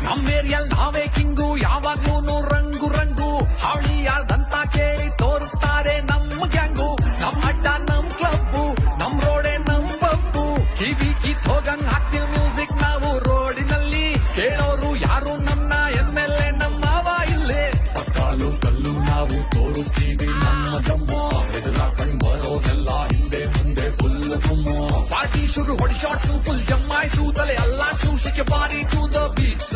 ನಮ್ಮೇರಿಯಲ್ ನಾವೇ ಕಿಂಗು, ಯಾವಾಗ್ಲೂನು ರಂಗು ರಂಗು. ಹಾವಳಿ ಯಾರ್ದಂತ ಕೇಳಿ ತೋರಿಸ್ತಾರೆ ನಮ್ ಗ್ಯಾಂಗು. ನಮ್ ಅಡ್ಡ ನಮ್ ಕ್ಲಬ್ಬು, ನಮ್ ರೋಡೆ ನಮ್ ಪಬ್ಬು. ಕಿವಿ ಕಿತ್ ಹೋಗಂಗ್ ಹಾಕ್ತಿವ್ ಮ್ಯೂಸಿಕ್ ನಾವು ರೋಡಿನಲ್ಲಿ. ಕೇಳೋರು ಯಾರು ನಮ್ನ ಎಮ್ಮೆಲ್ಲೆ ನಮ್ಮ ಮಾವ ಇಲ್ಲೇ. ಪಕ್ಕಾಲು ಕಲ್ಲು ನಾವು ತೋರಿಸ್ತೀವಿ ನಮ್ಮ ದಮ್ಮ. ಎದುರಾಕಂಡ್ ಬರೋದೆಲ್ಲ ಹಿಂದೆ ಮುಂದೆ ಫುಲ್ ಗುಮ್ಮ. ಪಾರ್ಟಿ ಶುರು ಹೊಡಿ ಶಾಟ್ಸು ಫುಲ್ ಜಮ್ಮಾಯ್ಸು, ತಲೆ ಅಲ್ಲಾಡ್ಸು, ಶಿಕೆ ಬಾಡಿ ಟು ದ ಬೀಟ್ಸ್.